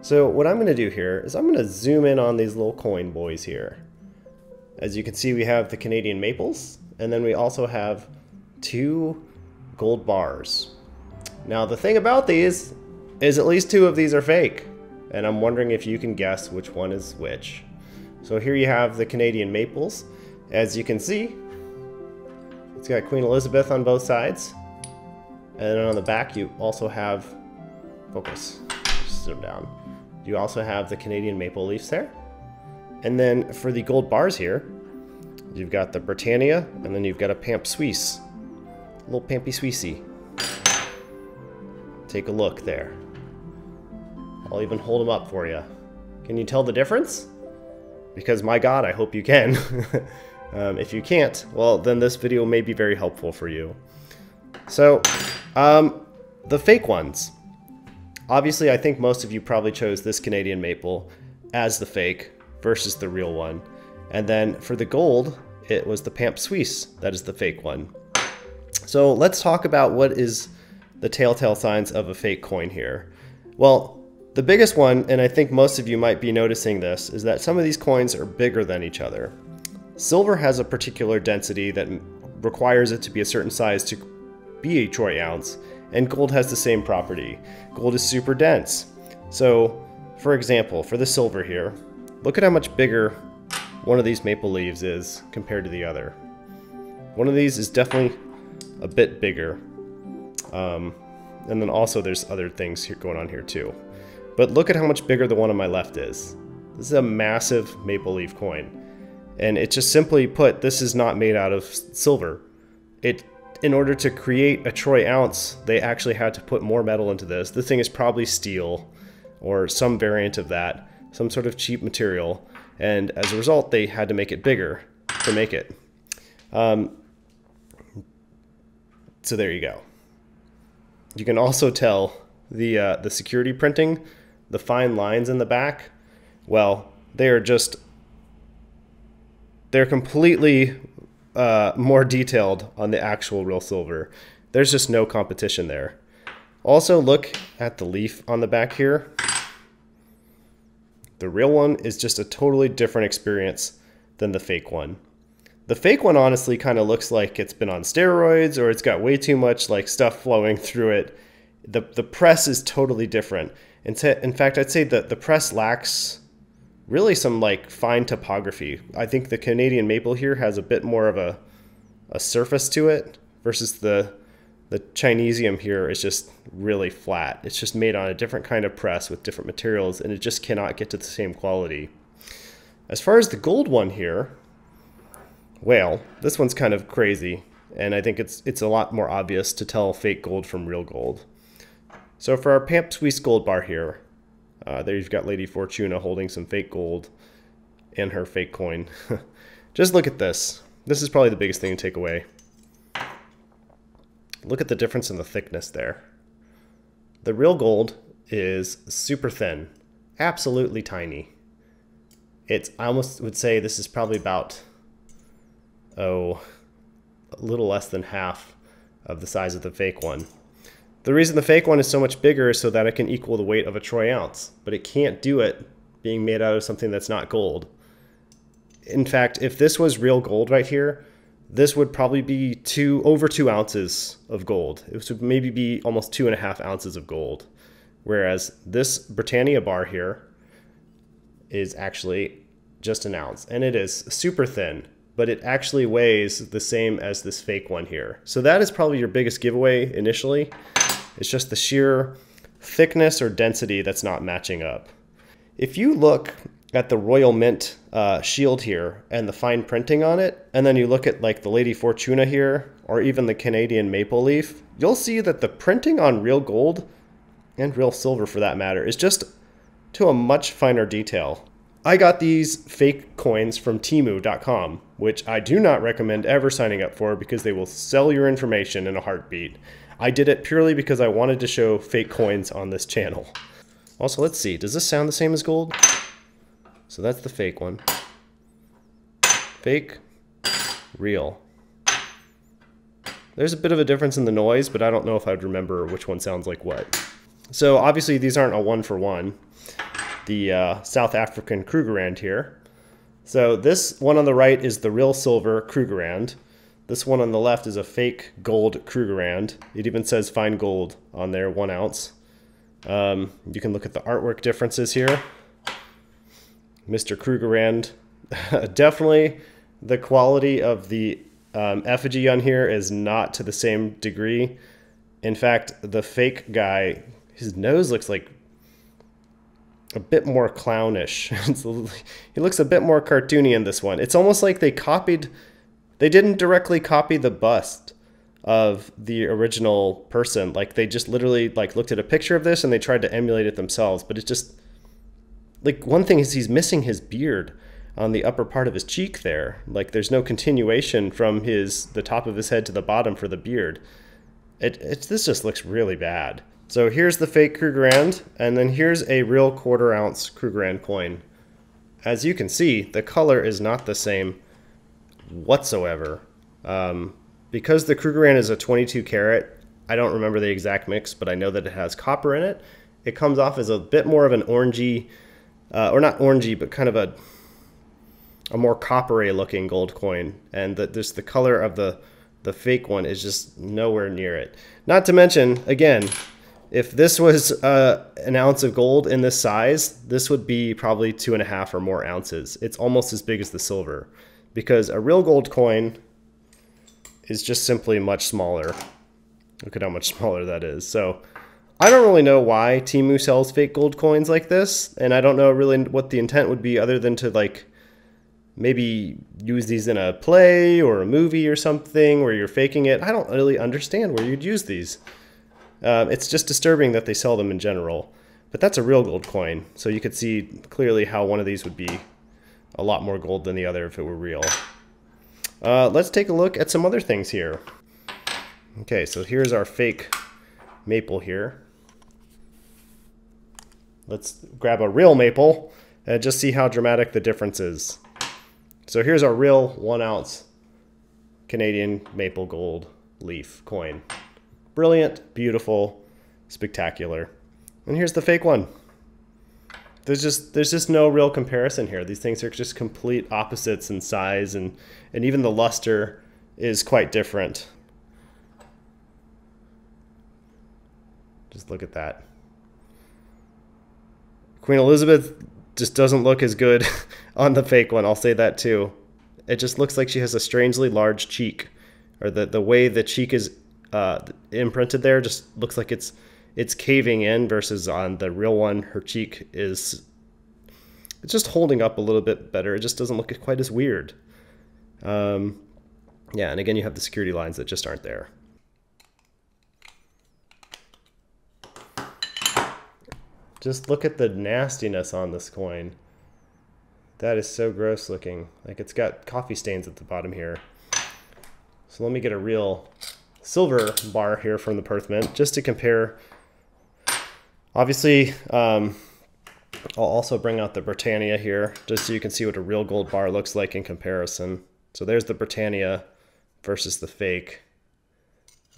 So what I'm going to do here is I'm going to zoom in on these little coin boys here. As you can see, we have the Canadian maples, and then we also have 2 gold bars. Now the thing about these is at least 2 of these are fake, and I'm wondering if you can guess which one is which. So here you have the Canadian maples. As you can see, it's got Queen Elizabeth on both sides, and then on the back you also have, focus, zoom down. You also have the Canadian maple leafs there. And then for the gold bars here, you've got the Britannia, and then you've got a Pamp Suisse. A little Pampy Suissey. Take a look there. I'll even hold them up for you. Can you tell the difference? Because my God, I hope you can. If you can't, well, then this video may be very helpful for you. So, the fake ones. Obviously, I think most of you probably chose this Canadian maple as the fake versus the real one. And then for the gold, it was the Pamp Suisse that is the fake one. So let's talk about what is the telltale signs of a fake coin here. Well, the biggest one, and I think most of you might be noticing this, is that some of these coins are bigger than each other. Silver has a particular density that requires it to be a certain size to be a troy ounce, and gold has the same property. Gold is super dense. So, for example, for the silver here, look at how much bigger one of these maple leaves is compared to the other. One of these is definitely a bit bigger. And then also there's other things here going on here too. But look at how much bigger the one on my left is. This is a massive maple leaf coin. And it just simply put, this is not made out of silver. In order to create a troy ounce, they actually had to put more metal into this. This thing is probably steel or some variant of that, some sort of cheap material. And as a result, they had to make it bigger to make it. So there you go. You can also tell the security printing, the fine lines in the back. Well, they're completely more detailed on the actual real silver. There's just no competition there. Also, look at the leaf on the back here. The real one is just a totally different experience than the fake one. The fake one honestly kind of looks like it's been on steroids, or it's got way too much like stuff flowing through it. The press is totally different. In fact, I'd say that the press lacks really some like fine topography. I think the Canadian maple here has a bit more of a surface to it versus the Chinesium here is just really flat. It's just made on a different kind of press with different materials, and it just cannot get to the same quality. As far as the gold one here, well, this one's kind of crazy, and I think it's a lot more obvious to tell fake gold from real gold. So for our Pamp Suisse gold bar here, there you've got Lady Fortuna holding some fake gold and her fake coin. Just look at this. This is probably the biggest thing to take away. Look at the difference in the thickness there. The real gold is super thin, absolutely tiny. I almost would say this is probably about, a little less than half of the size of the fake one. The reason the fake one is so much bigger is so that it can equal the weight of a troy ounce, but it can't do it being made out of something that's not gold. In fact, if this was real gold right here, this would probably be over 2 ounces of gold. It would maybe be almost 2.5 ounces of gold. Whereas this Britannia bar here is actually just an ounce, and it is super thin, but it actually weighs the same as this fake one here. So that is probably your biggest giveaway initially. It's just the sheer thickness or density that's not matching up. If you look at the Royal Mint shield here and the fine printing on it, and then you look at like the Lady Fortuna here, or even the Canadian maple leaf, you'll see that the printing on real gold, and real silver for that matter, is just to a much finer detail. I got these fake coins from Temu.com, which I do not recommend ever signing up for because they will sell your information in a heartbeat. I did it purely because I wanted to show fake coins on this channel. Also, let's see, does this sound the same as gold? So that's the fake one. Fake, real. There's a bit of a difference in the noise, but I don't know if I'd remember which one sounds like what. So obviously these aren't a one-for-one. the South African Krugerrand here. So this one on the right is the real silver Krugerrand. This one on the left is a fake gold Krugerrand. It even says fine gold on there, 1 ounce. You can look at the artwork differences here. Mr. Krugerrand, definitely the quality of the effigy on here is not to the same degree. In fact, the fake guy, his nose looks like a bit more clownish. He looks a bit more cartoony in this one. It's almost like they didn't directly copy the bust of the original person. Like they just literally like looked at a picture of this and they tried to emulate it themselves. But it's just, like, one thing is he's missing his beard on the upper part of his cheek there. Like there's no continuation from the top of his head to the bottom for the beard. This just looks really bad. So here's the fake Krugerrand, and then here's a real 1/4 ounce Krugerrand coin. As you can see, the color is not the same whatsoever. Because the Krugerrand is a 22 karat, I don't remember the exact mix, but I know that it has copper in it. It comes off as a bit more of an orangey, or not orangey, but kind of a more coppery looking gold coin. And the color of the fake one is just nowhere near it. Not to mention, again, if this was 1 ounce of gold in this size, this would be probably 2.5 or more ounces. It's almost as big as the silver, because a real gold coin is just simply much smaller. Look at how much smaller that is. So I don't really know why Temu sells fake gold coins like this, and I don't know really what the intent would be other than to like maybe use these in a play or a movie or something where you're faking it. I don't really understand where you'd use these. It's just disturbing that they sell them in general. But that's a real gold coin, so you could see clearly how one of these would be a lot more gold than the other if it were real. Let's take a look at some other things here. Okay, so here's our fake maple here. Let's grab a real maple and just see how dramatic the difference is. So here's our real 1 ounce Canadian maple gold leaf coin. Brilliant, beautiful, spectacular. And here's the fake one. There's just no real comparison here. These things are just complete opposites in size, and even the luster is quite different. Just look at that. Queen Elizabeth just doesn't look as good on the fake one, I'll say that too. It just looks like she has a strangely large cheek, or the way the cheek is imprinted there just looks like it's caving in, versus on the real one, her cheek it's just holding up a little bit better. It just doesn't look quite as weird. Yeah, and again, you have the security lines that just aren't there. Just look at the nastiness on this coin. That is so gross looking. Like it's got coffee stains at the bottom here. So let me get a real silver bar here from the Perth Mint just to compare. Obviously, I'll also bring out the Britannia here just so you can see what a real gold bar looks like in comparison. So there's the Britannia versus the fake.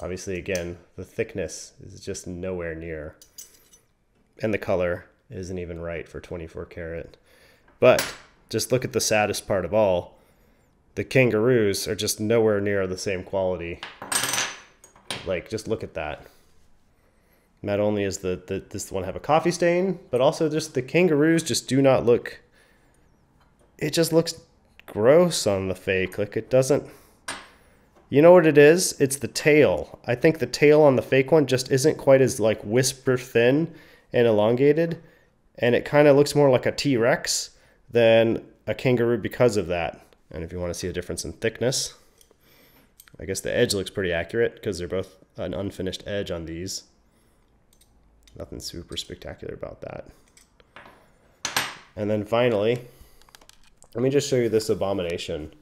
Obviously, again, the thickness is just nowhere near. And the color isn't even right for 24 karat. But just look at the saddest part of all. The kangaroos are just nowhere near the same quality. Like, just look at that. Not only is this one have a coffee stain, but also just the kangaroos just do not look... It just looks gross on the fake. Like, it doesn't... You know what it is? It's the tail. I think the tail on the fake one just isn't quite as, like, whisper thin and elongated. And it kind of looks more like a T-Rex than a kangaroo because of that. And if you want to see a difference in thickness, I guess the edge looks pretty accurate because they're both an unfinished edge on these. Nothing super spectacular about that. And then finally, let me just show you this abomination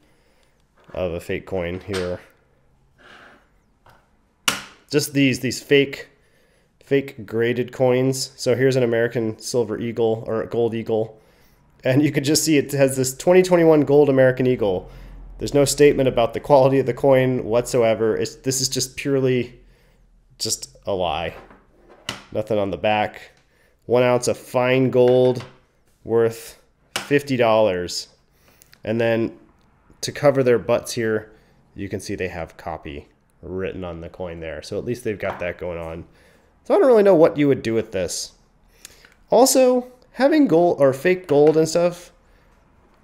of a fake coin here. Just these fake graded coins. So here's an American silver eagle or gold eagle. And you can just see it has this 2021 gold American eagle. There's no statement about the quality of the coin whatsoever. This is just purely just a lie. Nothing on the back. 1 ounce of fine gold worth $50. And then to cover their butts here, you can see they have copy written on the coin there. So at least they've got that going on. So I don't really know what you would do with this. Also, having gold or fake gold and stuff,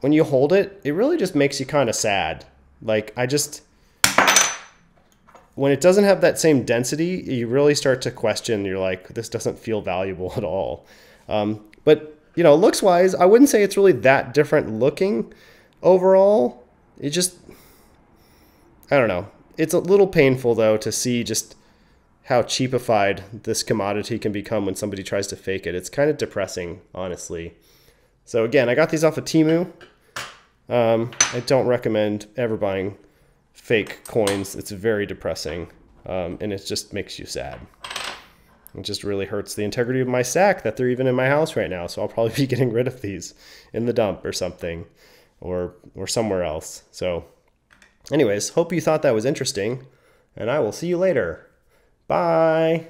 when you hold it, it really just makes you kind of sad. Like, when it doesn't have that same density, you really start to question. You're like, this doesn't feel valuable at all. But, you know, looks-wise, I wouldn't say it's really that different looking overall. It just, I don't know. It's a little painful, though, to see just how cheapified this commodity can become when somebody tries to fake it. It's kind of depressing, honestly. So again, I got these off of Temu. I don't recommend ever buying fake coins. It's very depressing, and it just makes you sad. It just really hurts the integrity of my stack that they're even in my house right now. So I'll probably be getting rid of these in the dump or something, or somewhere else. So anyways, hope you thought that was interesting, and I will see you later. Bye.